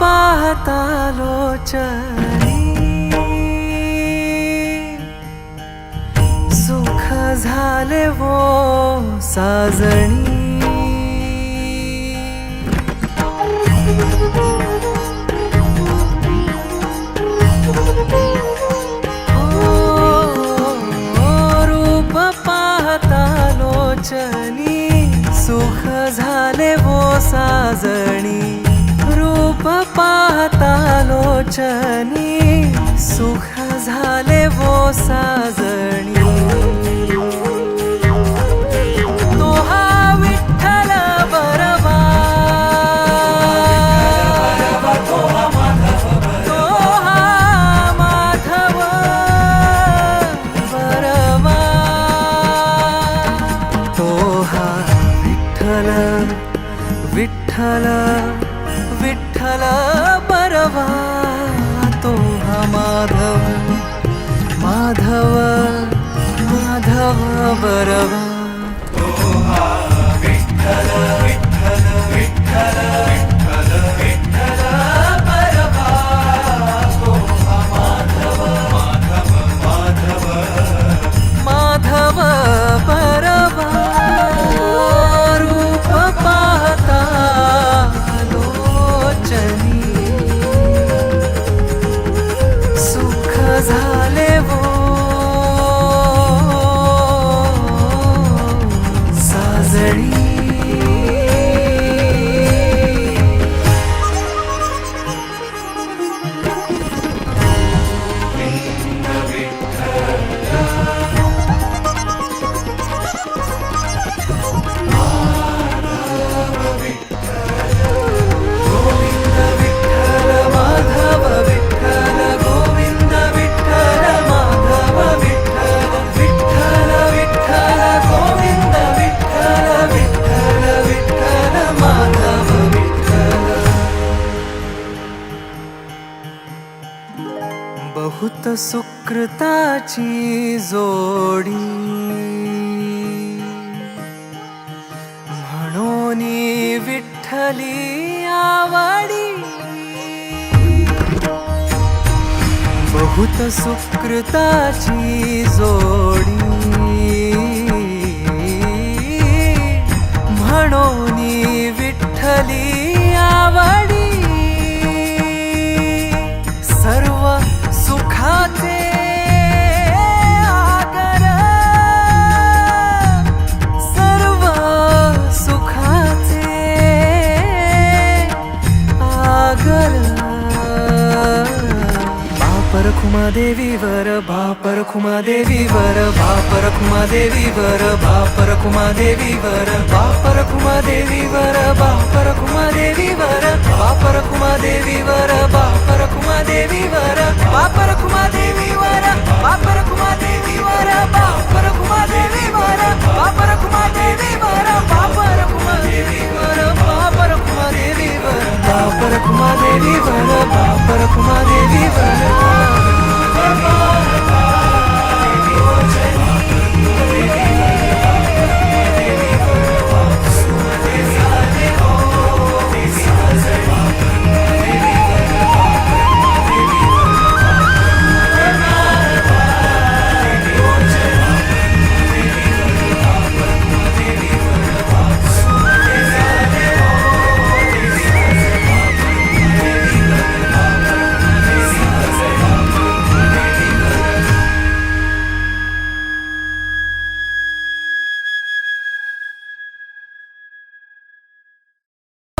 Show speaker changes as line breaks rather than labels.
पाहता लोचनी सुख झाले वो साजणी रूप पाहता लोचनी सुख झाले वो साजणी रूप पाहता लोचनी सुख झाले वो साजणी तो हा विठ्ठल बरवा तो हा माधव बरवा तो हा विठ्ठल विठ्ठल विठ्ठल बरवा तो हा माधव माधव माधव बरवा तो हा विठ्ठल विठ्ठल विठ्ठल विठ्ठल विठ्ठल बरवा तो हा माधव माधव माधव माधव बरवा रूप पाहता लोचनी सुख झाले वो साजणी बहुत सुकृताची जोडी म्हणून विठ्ठली आवडी बहुत सुकृताची जोडी म्हणून विठ्ठली आवडी सर्व सुखाचे आगर सर्व सुखाचे आगर बापर खुमादेवीवर बापर खुमादेवीवर बापर खुमादेवीवर बापर खुमादेवीवर बापर खुमादेवीवर बापर खुमादेवीवर बापर खुमादेवीवर बापर खुमादेवीवर बापर खुमादेवीवर बापर खुमादेवीवर बापर खुमादेवीवर बापर खुमादेवीवर बापर खुमादेवीवर बापर खुमादेवीवर बापर खुमादेवीवर बापर खुमादेवीवर